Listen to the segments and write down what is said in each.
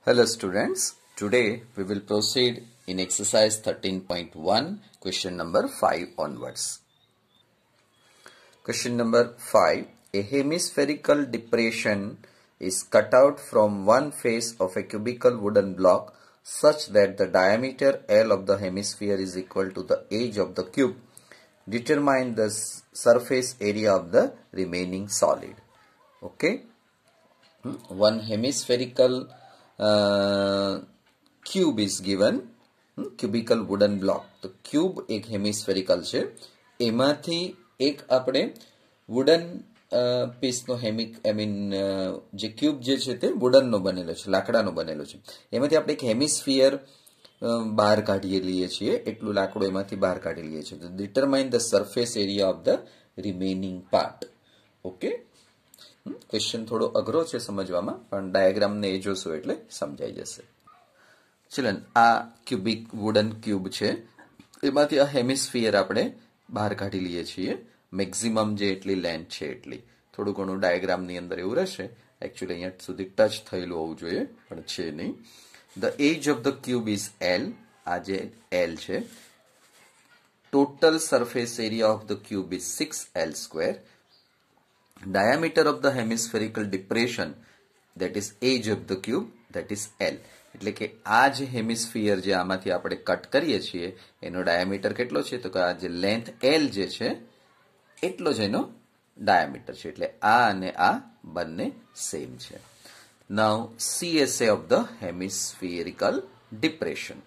Hello students, today we will proceed in exercise 13.1 question number 5 onwards. Question number 5. A hemispherical depression is cut out from one face of a cubical wooden block such that the diameter L of the hemisphere is equal to the edge of the cube. Determine the surface area of the remaining solid. Okay. One hemispherical cube is given, cubical wooden block. तो cube एक hemispherical છે, એમાંથી એક આપણે wooden પીસનો જે cube જે છે તે વુડનનો બનેલો છે, લાકડાનો બનેલો છે. એમાંથી આપણે એક હેમિસ્ફિયર બહાર કાઢી લઈએ છીએ, એટલું લાકડું એમાંથી બહાર કાઢી લઈએ છીએ. તો determine the surface area of the remaining part. Okay, question થોડો અઘરો છે સમજવામાં, પણ ડાયાગ્રામને એ જોશો એટલે સમજાઈ જશે. ચલો, આ ક્યુબિક વુડન ક્યુબ છે, એમાંથી આ હેમિસ્ફિયર આપણે બહાર કાઢી લઈએ છીએ. મેક્સિમમ જે એટલી લેન્થ છે એટલી. થોડું ઘણું ડાયાગ્રામની અંદર એવું રહેશે, એકચ્યુઅલી અહીંયા સુધી ટચ થયેલું હોવું જોઈએ, પણ છે નહીં. The edge of the cube is L, આ જે એલ છે. Total surface area of the cube is 6L square. Diameter of the hemispherical depression, that is edge of the cube, that is L. એટલે કે આ જે hemisphere જે આમાંથી આપણે કટ કરીએ છીએ એનો ડાયામીટર કેટલો છે, તો કે આ જે લેન્થ L જે છે એટલો જ એનો ડાયામીટર છે. એટલે આ અને આ બંને સેમ છે. નાઉ CSA ઓફ ધ હેમિસ્ફિયરિકલ ડિપ્રેશન.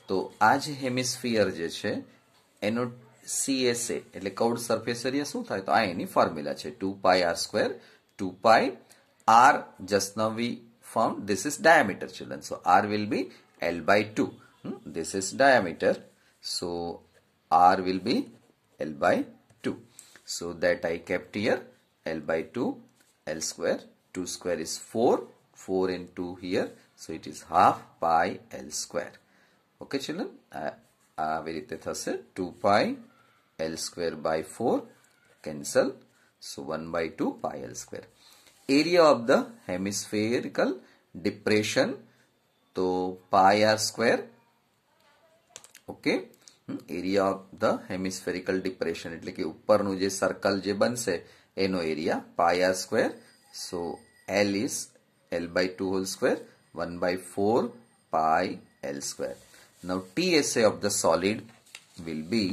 તો આ જે હેમિસ્ફિયર જે છે એનો CSA એટલે કર્વડ સરફેસ એરિયા શું થાય, તો આ એની ફોર્મ્યુલા છે 2πr². 2πr just now we found this is diameter, children, so r will be L/2. This is diameter, so r will be L/2. So that I kept here L/2, L square, 2 square is 4, 4 and 2 here, so it is half pi L square. Okay children, આવી રીતે થશે 2π L square by 4 cancel, so 1/2 pi L square. Area of the hemispherical depression, तो pi r square. Okay, area of the hemispherical depression એટલે કે ઉપરનું જે circle જે બનશે એનો area pi r square, so L is L/2 whole square, 1/4 pi L square. Now TSA of the solid will be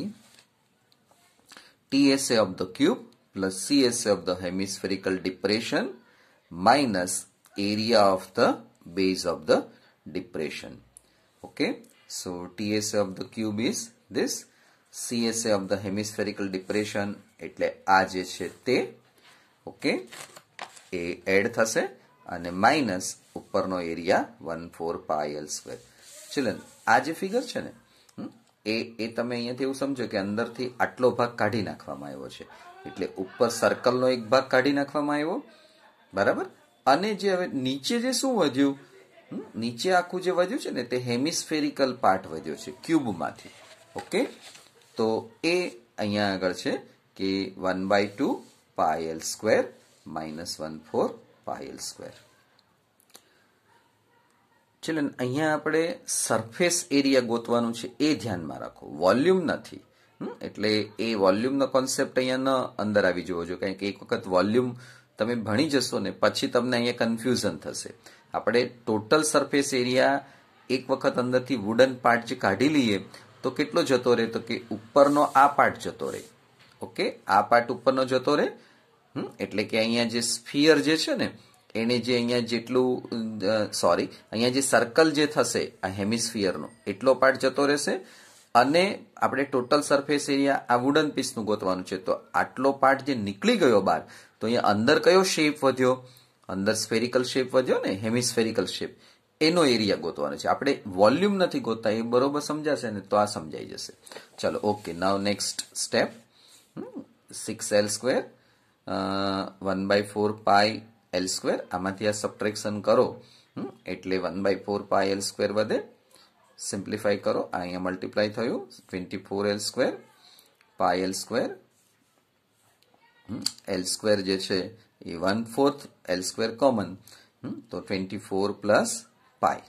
TSA of the cube plus CSA of the hemispherical depression minus area of the base of the depression. Okay, so TSA of the cube is this, CSA of the hemispherical depression એટલે આ જે છે તે. Okay, એ add થશે અને minus ઉપરનો area 1/4 pi L square. ચલો, આ જે ફિગર છે ને એ તમે અહીંયાથી એવું સમજો કે અંદરથી આટલો ભાગ કાઢી નાખવામાં આવ્યો છે, એટલે ઉપર સર્કલનો એક ભાગ કાઢી નાખવામાં આવ્યો, બરાબર. અને જે હવે નીચે જે શું વધ્યું, નીચે આખું જે વધ્યું છે ને તે હેમિસ્ફેરિકલ પાર્ટ વધ્યો છે ક્યુબમાંથી. ઓકે, તો એ અહીંયા આગળ છે કે 1/2 pi L square minus 1/4 pi L square. ચલો, અહીંયા આપણે સરફેસ એરિયા ગોતવાનું છે, એ ધ્યાનમાં રાખો, વોલ્યુમ નથી. એટલે એ વોલ્યુમનો કોન્સેપ્ટ અહીંયા ન અંદર આવી જવો જોઈએ, કારણ કે એક વખત વોલ્યુમ તમે ભણી જશો ને પછી તમને અહીંયા કન્ફ્યુઝન થશે. આપણે ટોટલ સરફેસ એરિયા એક વખત અંદરથી વુડન પાર્ટ જે કાઢી લઈએ તો કેટલો જતો રહે, તો કે ઉપરનો આ પાર્ટ જતો રહે. ઓકે, આ પાર્ટ ઉપરનો જતો રહે. એટલે કે અહીંયા જે સ્ફિયર જે છે ને એને જે અહીંયા જેટલું અહીંયા જે સર્કલ જે થશે આ હેમિસ્ફિયરનો એટલો પાર્ટ જતો રહેશે. અને આપણે ટોટલ સરફેસ એરિયા આ વુડન પીસનું ગોતવાનું છે, તો આટલો પાર્ટ જે નીકળી ગયો બહાર, તો અહીંયા અંદર કયો શેપ વધ્યો, અંદર સ્ફેરિકલ શેપ વધ્યો ને, હેમિસ્ફેરિકલ શેપ, એનો એરિયા ગોતવાનો છે. આપણે વોલ્યુમ નથી ગોતતા, એ બરોબર સમજાશે ને તો આ સમજાઈ જશે. ચલો, okay, now next step. 6L square 1/4 pi L square, આમાંથી આ સબટ્રેક્શન કરો એટલે 1/4 pi L સ્ક્વેર વધે. સિમ્પ્લિફાઈ કરો, અહીંયા મલ્ટીપ્લાય થયું 24L square pi L square. L square જે છે એ 1/4 L સ્ક્વેર કોમન, તો 24 પ્લસ પાઈ.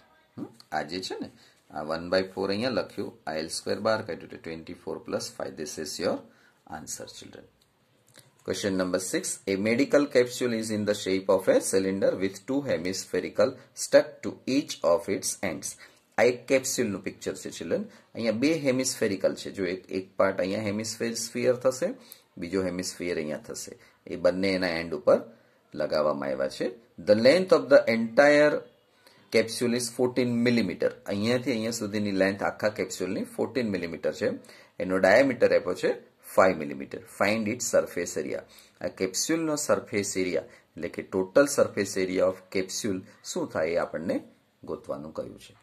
આ જે છે ને આ 1/4 અહીંયા લખ્યું, આ L² બહાર કાઢ્યું તો 24 + 5. This is your answer, children. Question number 6. A medical capsule is in the shape of a cylinder with two hemispherical stuck to each of its ends. આ એક કેપ્સ્યુલનું પિક્ચર છે ચિલ્ડ્રન. અહીંયા બે હેમિસ્ફેરિકલ છે. જો એક પાર્ટ અહીંયા હેમિસ્ફિયર થશે, બીજો હેમિસ્ફિયર અહીંયા થશે. એ બંને એના એન્ડ ઉપર લગાવવામાં આવ્યા છે. The length of the entire capsule is 14 millimetre. અહીંયાથી અહીંયા સુધીની લેન્થ આખા કેપ્સ્યુલની 14 મિલીમીટર છે. એનો ડાયામીટર આપ્યો છે 5 millimetre. Find it surface area. આ કેપ્સ્યુલનો સરફેસ એરિયા એટલે કે total surface area of capsule શું થાય એ આપણને ગોતવાનું કહ્યું છે.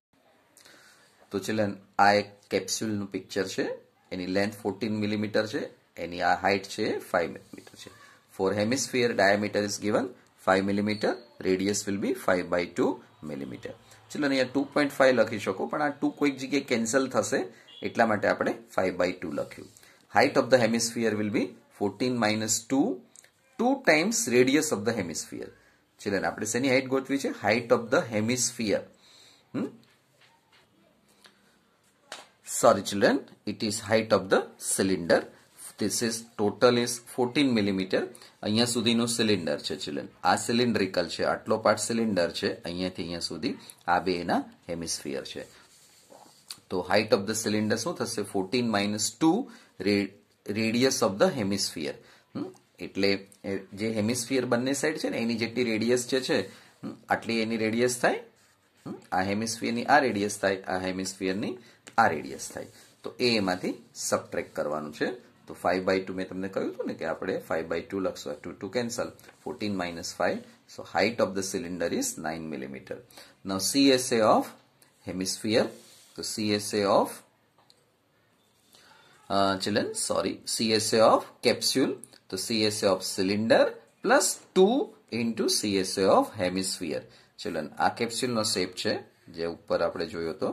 તો ચિલ્ડ્રન આ એક કેપ્સ્યુલનું પિક્ચર છે. એની લેન્થ 14 મિલીમીટર છે. એની આ હાઇટ છે 5 મિલીમીટર છે. For hemisphere diameter is given 5 millimetre. Radius will be 5/2 millimetre. Children અહીંયા 2.5 લખી શકો, પણ આ 2 કોઈક જગ્યાએ કેન્સલ થશે એટલા માટે આપણે 5/2 લખ્યું. Height of the hemisphere will be 14 - 2 times radius of the hemisphere. Children, આપણે શેની હાઈટ ગોતવી છે? Height of the hemisphere. Sorry children, it is height of the cylinder. This is total is 14 millimeter. અહીંયા સુધીનું સિલિન્ડર છે children. આ cylindrical છે, આટલો part cylinder છે. અહીંયાથી અહીંયા સુધી આ બે એના હેમિસ્ફિયર છે. તો હાઇટ ઓફ ધ સિલિન્ડર શું થશે? 14 - 2 રેડિયસ ઓફ ધ હેમિસ્ફિયર. એટલે જે હેમિસ્ફિયર બંને સાઈડ છે ને એની જેટલી રેડિયસ જે છે આટલી એની રેડિયસ થાય. આ હેમિસ્ફિયરની આ રેડિયસ થાય, આ હેમિસ્ફિયરની આ રેડિયસ થાય. તો એ એમાંથી સબટ્રેક્ટ કરવાનું છે. તો 5/2 મેં તમને કહ્યું હતું ને કે આપણે 5/2 લખશું. 2 cancel, 14 - 5. So height of the cylinder is 9 millimetre. Now CSA of hemisphere. તો CSA of children, sorry, CSA of capsule. તો CSA of cylinder plus 2 into CSA of hemisphere. children, આ capsule નો શેપ છે જે ઉપર આપણે જોયો તો,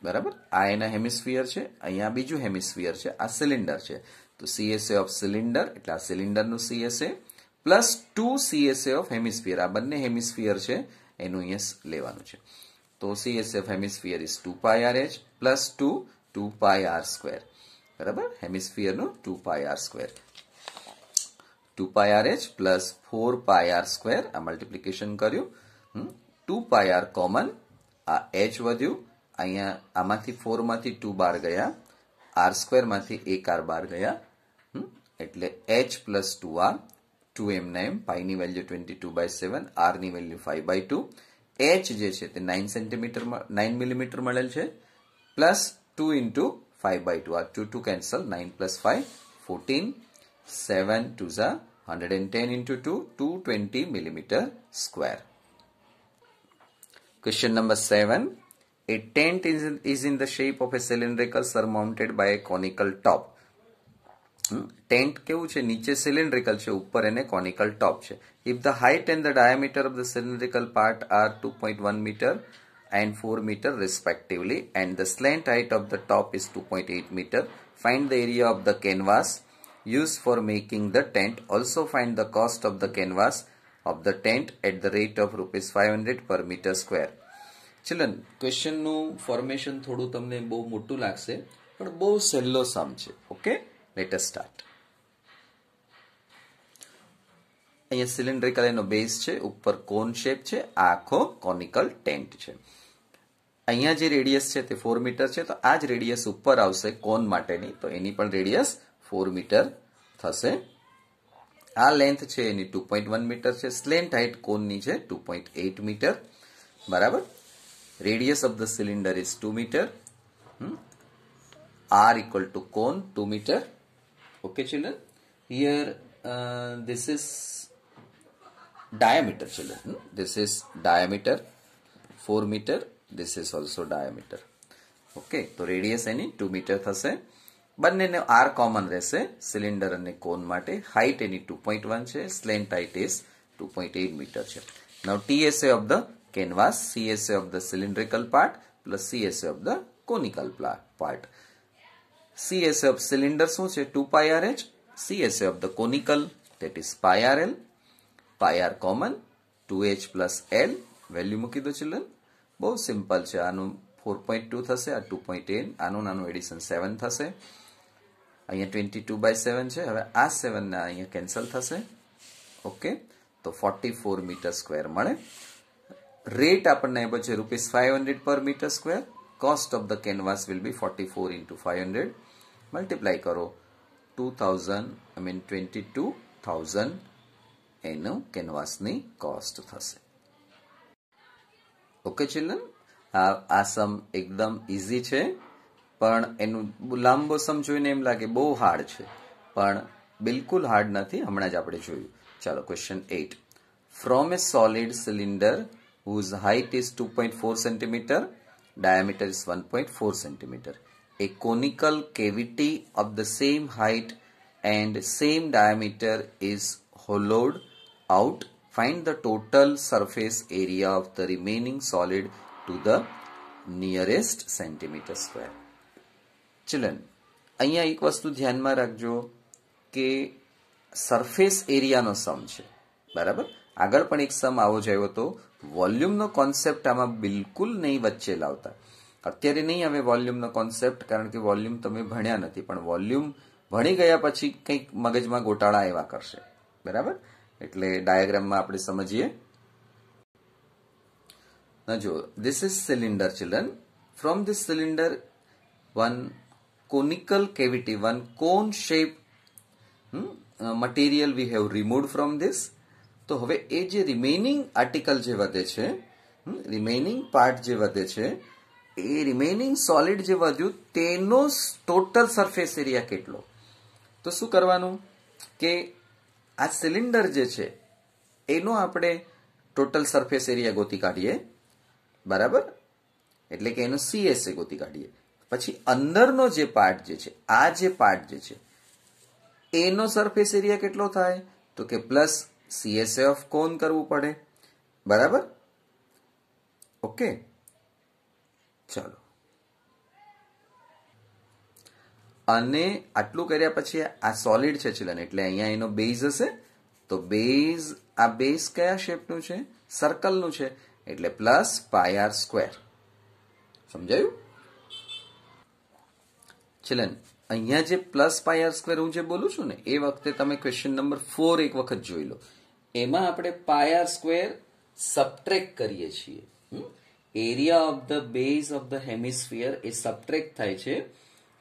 બરાબર. આ એના હેમિસ્ફિયર છે, અહીંયા બીજું હેમિસ્ફિયર છે, આ સિલિન્ડર છે. તો CSA of cylinder એટલે આ સિલિન્ડરનું CSA plus 2 CSA of hemisphere. આ બંને હેમિસ્ફિયર છે એનું અહીંયા લેવાનું છે. તો CSA of hemisphere is 2πRh plus 2πr². બરાબર. હેમિસ્ફિયરનું 2πr². 2πRh plus 4πr². આ મલ્ટીપ્લિકેશન કર્યું. 2πr કોમન, આ h વધ્યું. અહીંયા આમાંથી 4 માંથી 2 બહાર ગયા, r² માંથી 1 r બહાર ગયા. એટલે h પ્લસ 2r. 2 એમના એમ. પાઈની વેલ્યુ 22/7, r ની વેલ્યુ 5/2. h જે છે તે 9 મિલીમીટર મળેલ છે. Plus 2 into 5/2. આ 2 cancel. 9 + 5 14. 7 2 110 into 2 220 millimeter square. Question number 7. A tent is in the shape of a cylindrical surmounted by a conical top. Tent કેવું છે? નીચે સિલિન્ડ્રિકલ છે, ઉપર એને કોનિકલ ટોપ છે. If the height and the diameter of the cylindrical part are 2.1 meter and 4 meter respectively, and the slant height of the top is 2.8 meter, find the area of the canvas used for making the tent. Also find the cost of the canvas of the tent at the rate of ₹500 per meter square. Children, ક્વેશ્ચનનું formation થોડું તમને બહુ મોટું લાગશે, પણ બહુ સહેલો સમ છે. Okay, let us start. અહીંયા સિલિન્ડ્રિકલ એનો બેઝ છે, ઉપર કોન શેપ છે, આ આખો કોનિકલ ટેન્ટ છે. અહીંયા જે રેડિયસ છે તે 4 મીટર છે, તો આ જ રેડિયસ ઉપર આવશે કોન માટેની, તો એની પણ રેડિયસ 4 મીટર થશે. આ લેન્થ છે એની 2.1 મીટર છે. સ્લેન્ટ હાઇટ કોનની છે 2.8 મીટર. બરાબર. Radius of the cylinder is 2 metre. r equal to cone 2 meter. Okay children, here this is diameter children. This is diameter 4 meter. This is also diameter. Okay, તો radius એની 2 metre થશે. બંનેને r common રહેશે cylinder અને cone માટે. Height એની 2.1 છે. સ્લેન્ટ height is 2.8 metre છે. Now TSA of the canvas, CSA of the cylindrical part plus CSA of the conical part. CSA of cylinder શું છે? 2πRh. CSA of the conical, that is πRL. πr common, 2h plus L. Value મૂકી દો children. બહુ simple છે. આનું 4.2 થશે, આ 2.8, આનું નાનું એડિશન 7 થશે. અહીંયા 22/7 છે. હવે આ 7 ના અહીંયા કેન્સલ થશે. ઓકે, તો 44 મીટર સ્ક્વેર મળે. રેટ આપણને આપ્યો છે ₹500 પર metre square. Cost of the canvas will be 44 into 500. Multiply કરો 22,000 એનું કેનવાસની કોસ્ટ થશે. ઓકે ચિલ્ડ્રન, આ સમ એકદમ ઇઝી છે, પણ એનું લાંબો સમ જોઈને એમ લાગે બહુ હાર્ડ છે, પણ બિલકુલ હાર્ડ નથી. હમણાં જ આપણે જોયું. ચાલો, question 8. From A solid cylinder whose height is 2.4 centimeter, diameter is 1.4 centimeter. A conical cavity of the same height and same diameter is hollowed out. Find the total surface area of the remaining solid to the nearest centimeter square. Children, અહીંયા એક વસ્તુ ધ્યાનમાં રાખજો કે surface એરિયાનો સમ છે, બરાબર. આગળ પણ એક સમ આવો જ આવ્યો હતો. વોલ્યુમનો કોન્સેપ્ટ આમાં બિલકુલ નહીં વચ્ચે લાવતા. અત્યારે નહીં આવે વોલ્યુમનો કોન્સેપ્ટ, કારણ કે વોલ્યુમ તમે ભણ્યા નથી, પણ વોલ્યુમ ભણી ગયા પછી કંઈક મગજમાં ગોટાળા એવા કરશે, બરાબર. એટલે ડાયાગ્રામમાં આપણે સમજીએ. ના જો, this is cylinder children. From this cylinder one conical cavity, one cone shape material we have removed from this. તો હવે એ જે રિમેનિંગ આર્ટિકલ જે વધે છે, રિમેનિંગ પાર્ટ જે વધે છે, એ રિમેનિંગ સોલિડ જે વધ્યું તેનો ટોટલ સરફેસ એરિયા કેટલો. તો શું કરવાનું કે આ સિલિન્ડર જે છે એનો આપણે ટોટલ સરફેસ એરિયા ગોતી કાઢીએ, બરાબર. એટલે કે એનો CSA ગોતી કાઢીએ. પછી અંદરનો જે પાર્ટ જે છે, આ જે પાર્ટ જે છે એનો સરફેસ એરિયા કેટલો થાય, તો કે પ્લસ CSA ઓફ કોન કરવું પડે, બરાબર. ઓકે, ચાલો. અને આટલું કર્યા પછી આ સોલિડ છે ચિલ્ડ્રન, એટલે અહીંયા એનો બેઝ હશે. તો બેઝ, આ બેઝ કયા શેપનું છે, સર્કલનું છે, એટલે પ્લસ πr². સમજાયું ચિલ્ડ્રન? અહીંયા જે પ્લસ πr² હું જે બોલું છું ને, એ વખતે તમે ક્વેશ્ચન નંબર 4 એક વખત જોઈ લો. એમાં આપણે πr² સબટ્રેક્ટ કરીએ છીએ. Area of the base of the hemisphere A subtract થાય છે,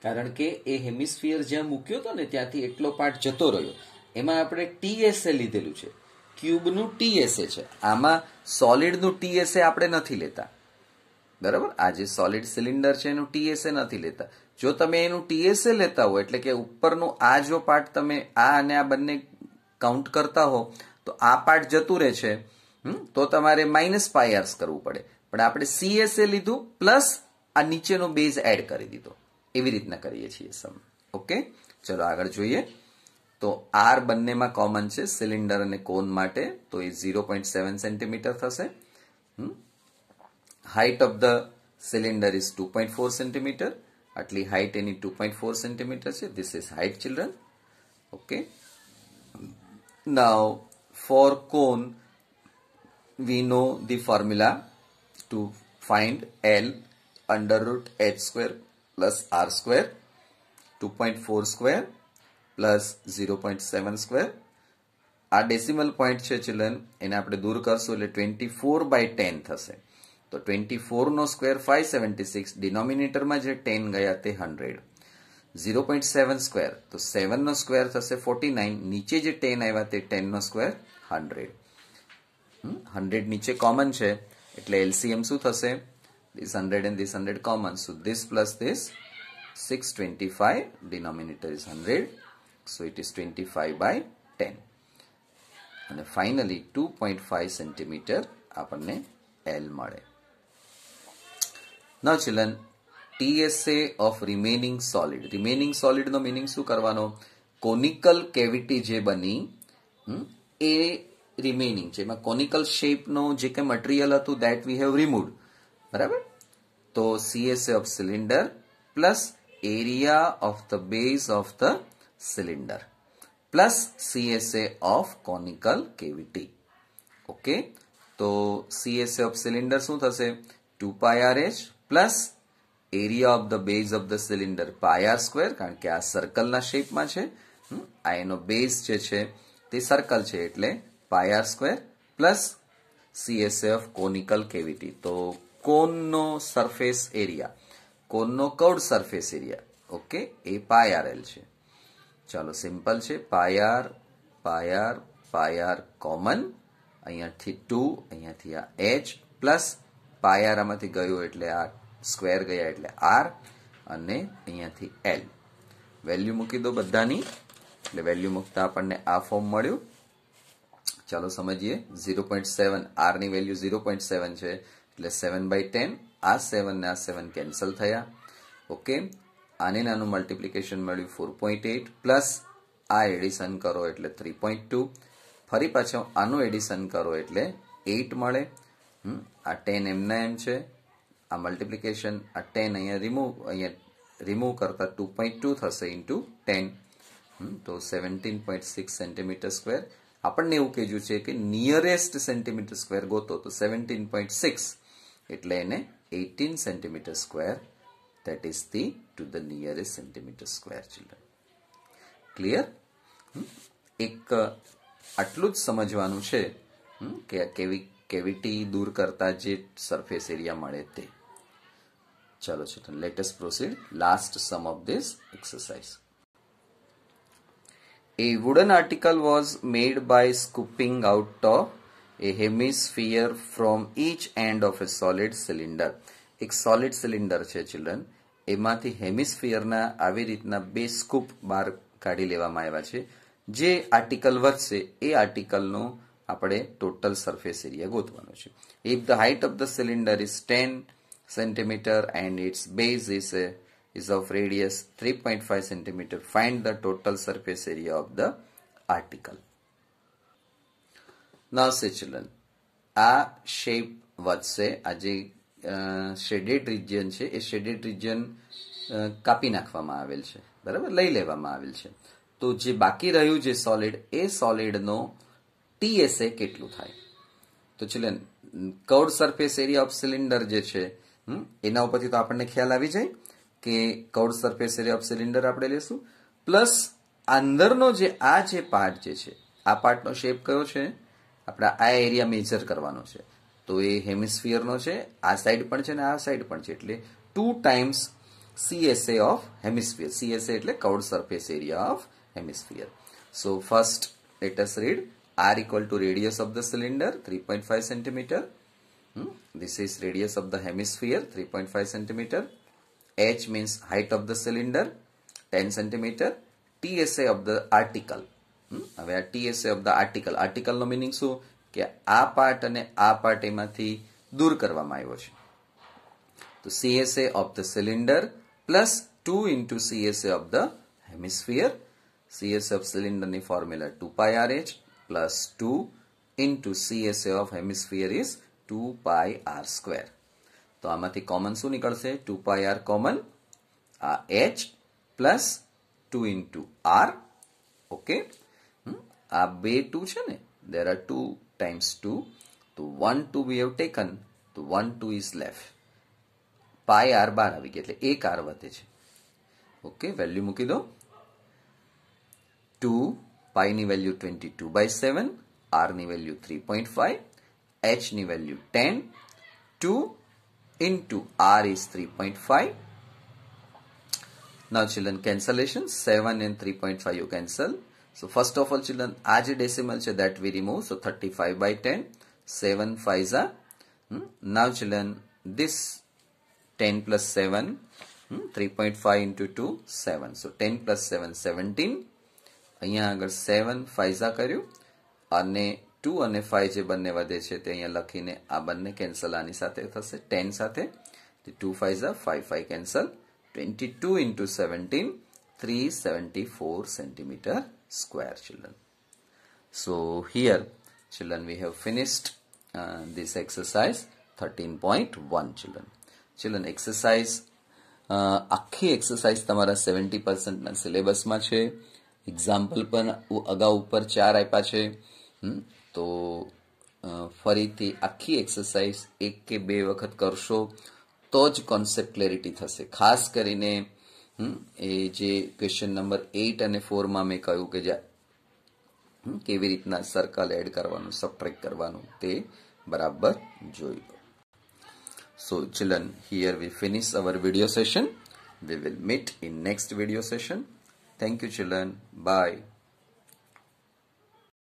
કારણ કે એ હેમિસ્ફિયર જ્યાં મૂક્યો હતો ને ત્યાંથી એટલો પાર્ટ જતો રહ્યો. એમાં આપણે TSA લીધેલું છે, ક્યુબનું TSA છે. આમાં સોલિડનું TSA આપણે નથી લેતા, બરાબર. આ જે સોલિડ સિલિન્ડર છે એનું TSA નથી લેતા. જો તમે એનું TSA લેતા હો, એટલે કે ઉપરનું આ જો પાર્ટ તમે આ અને આ બંને કાઉન્ટ કરતા હો, તો આ પાર્ટ જતું રહે છે, તો તમારે -πr કરવું પડે. પણ આપણે CSA લીધું પ્લસ આ નીચેનો બેઝ એડ કરી દીધો. એવી રીતના કરીએ છીએ સમ. ઓકે, ચલો આગળ જોઈએ. તો R બંનેમાં કોમન છે, સિલિન્ડર અને કોન માટે. તો એ 0.7 સેન્ટીમીટર થશે. Height of the cylinder is 2.4 centimetre. આટલી હાઇટ એની 2.4 સેન્ટીમીટર છે. This is height children. Okay, now for cone we know the formula to find L √h² plus r², 2.4 square plus 0.7 આ decimal point છે children, એને આપણે દૂર કરશું એટલે 24/10 થશે. તો 24 નો સ્ક્વેર 576, ડિનોમિનેટરમાં જે 10 ગયા તે 100. 0.7 સ્ક્વેર, તો 7 નો સ્ક્વેર થશે 49, નીચે જે 10 આવ્યા તે 10 નો સ્ક્વેર 100. 100 નીચે કોમન છે, એટલે LCM શું થશે, this 100 and this 100 common, so this plus this 625, denominator is 100, so it is 25/10. અને ફાઇનલી 2.5 સેન્ટીમીટર આપણને L મળે. Now children, TSA of remaining solid. Remaining solid no meaning શું કરવાનો, કોનિકલ કેવિટી જે બની એ રિમેનિંગ છે, એમાં કોનિકલ શેપનો જે કંઈ મટીરિયલ હતું દેટ વી હેવ રિમૂવ્ડ, બરાબર. તો CSA of cylinder plus area of the base of the cylinder plus CSA of conical cavity. Okay, તો CSA ઓફ સિલિન્ડર શું થશે, 2 pi RH plus area of the base of the cylinder pi R square, કારણ કે આ સર્કલના શેપમાં છે, આ એનો base જે છે તે સર્કલ છે એટલે pi R square plus CSA of conical cavity. તો કોનનો સરફેસ એરિયા, કોનનો કર્વડ સરફેસ એરિયા, ઓકે, એ પાય આર એલ છે. ચાલો સિમ્પલ છે, પાય આર કોમન, અહીંયાથી 2, અહીંયાથી આ h પ્લસ પાય આર આમાંથી ગયું એટલે આ સ્ક્વેર ગયા એટલે r અને અહીંયાથી l. વેલ્યુ મૂકી દો બધાની, એટલે વેલ્યુ મૂકતા આપણને આ ફોર્મ મળ્યું. ચાલો સમજીએ. 0.7 r ની વેલ્યુ 0.7 છે એટલે 7/10, આ 7 ને આ 7 કેન્સલ થયા. ઓકે, આને નાનું મલ્ટીપ્લિકેશન મળ્યું 4.8 પ્લસ આ એડિશન કરો એટલે 3.2, ફરી પાછું આનું એડિશન કરો એટલે 8 મળે. આ 10 એમના એમ છે, આ મલ્ટીપ્લિકેશન, આ 10 અહીંયા રિમૂવ કરતા 2.2 થશે ઇન્ટુ 10, તો 17.6 સેન્ટીમીટર સ્ક્વેર. આપણને એવું કહેવું છે કે નિયરેસ્ટ સેન્ટીમીટર સ્ક્વેર ગોતો, તો 17.6 એટલે એને 18 centimetre square, that is to the nearest centimeter square. children, clear? એક આટલું જ સમજવાનું છે કે કેવિટી દૂર કરતા જે સરફેસ એરિયા મળે તે. ચલો children, let us proceed. Last sum of this exercise. A wooden article was made by scooping out of a hemisphere from each end of a solid cylinder. એક સોલિડ સિલિન્ડર છે children, એમાંથી હેમિસ્ફિયરના આવી રીતના બે scoop બહાર કાઢી લેવામાં આવ્યા છે. જે આર્ટિકલ વધશે એ આર્ટિકલનો આપણે ટોટલ સરફેસ એરિયા ગોતવાનો છે. If the height of the cylinder is 10 centimeter and its base is of radius 3.5 centimeter, find the total surface area of the article. Now say children, આ શેપ વધશે, આ જે shaded region છે એ shaded region કાપી નાખવામાં આવેલ છે, બરાબર, લઈ લેવામાં આવેલ છે. તો જે બાકી રહ્યું જે સોલિડ, એ સોલિડનો TSA કેટલું થાય? તો children, curved surface area of cylinder જે છે એના ઉપરથી તો આપણને ખ્યાલ આવી જાય કે curved surface area of cylinder આપણે લેશું, પ્લસ અંદરનો જે આ જે પાર્ટ જે છે, આ પાર્ટનો શેપ કયો છે, આપણે આ એરિયા મેજર કરવાનો છે, તો એ હેમિસ્ફિયરનો છે, આ સાઈડ પણ છે ને આ સાઈડ પણ છે, એટલે 2 times CSA of hemisphere. CSA એટલે curved surface area of hemisphere. So first let us read. R equal to radius of the cylinder 3.5 centimeter. This is radius of the hemisphere 3.5 centimeter. H means height of the cylinder 10 centimeter. TSA of the article. હવે આ TSA of the article, article નો meaning શું કે આ part અને આ part એમાંથી દૂર કરવામાં આવ્યો છે. તો CSA of the cylinder plus 2 into CSA of the hemisphere. CSA of cylinder ની formula 2 pi RH plus 2 into CSA of hemisphere is 2 pi r square. તો આમાંથી કોમન શું નીકળશે? 2 pi r કોમન, આ h plus 2 into r. Okay, આ બે 2 છે ને, there are 2 times 2, તો 1 2 we have taken, તો 1 2 is left. pi r બહાર આવી ગઈ એટલે 1 r વધે છે. ઓકે, વેલ્યુ મૂકી દો. 2 pi ની વેલ્યુ 22/7, r ની વેલ્યુ 3.5, h ની value 10, 2 into r is 3.5. Now children, cancellation, 7 and 3.5 you cancel. So first of all children, આ જે decimal છે that we remove, so 35/10, 7 5s are. Now children, this 10 plus 7, 3.5 into 2, 7. So 10 plus 7, 17. અહીંયા આગળ 7 5 કર્યું અને 2 અને 5 જે બંને વધે છે તે અહીંયા લખીને આ બંને કેન્સલ આની સાથે થશે 10 સાથે. 2 5 5 5 cancel. 22 into 17, 374 centimeter square children. So here children we have finished this exercise 13.1 children. Children exercise આખી એક્સરસાઇઝ તમારા 70% ના સિલેબસમાં છે. એક્ઝામ્પલ પણ અગાઉ ઉપર 4 આપ્યા છે. તો ફરીથી આખી એક્સરસાઇઝ 1 કે 2 વખત કરશો તો જ કોન્સેપ્ટ ક્લેરિટી થશે. ખાસ કરીને એ જે ક્વેશ્ચન નંબર 8 અને 4 માં મેં કહ્યું કે કેવી રીતના સર્કલ એડ કરવાનું, સબટ્રેક્ટ કરવાનું તે બરાબર જોઈ લો. So children, here we finish our video session. We will meet in next video session. Thank you children. Bye.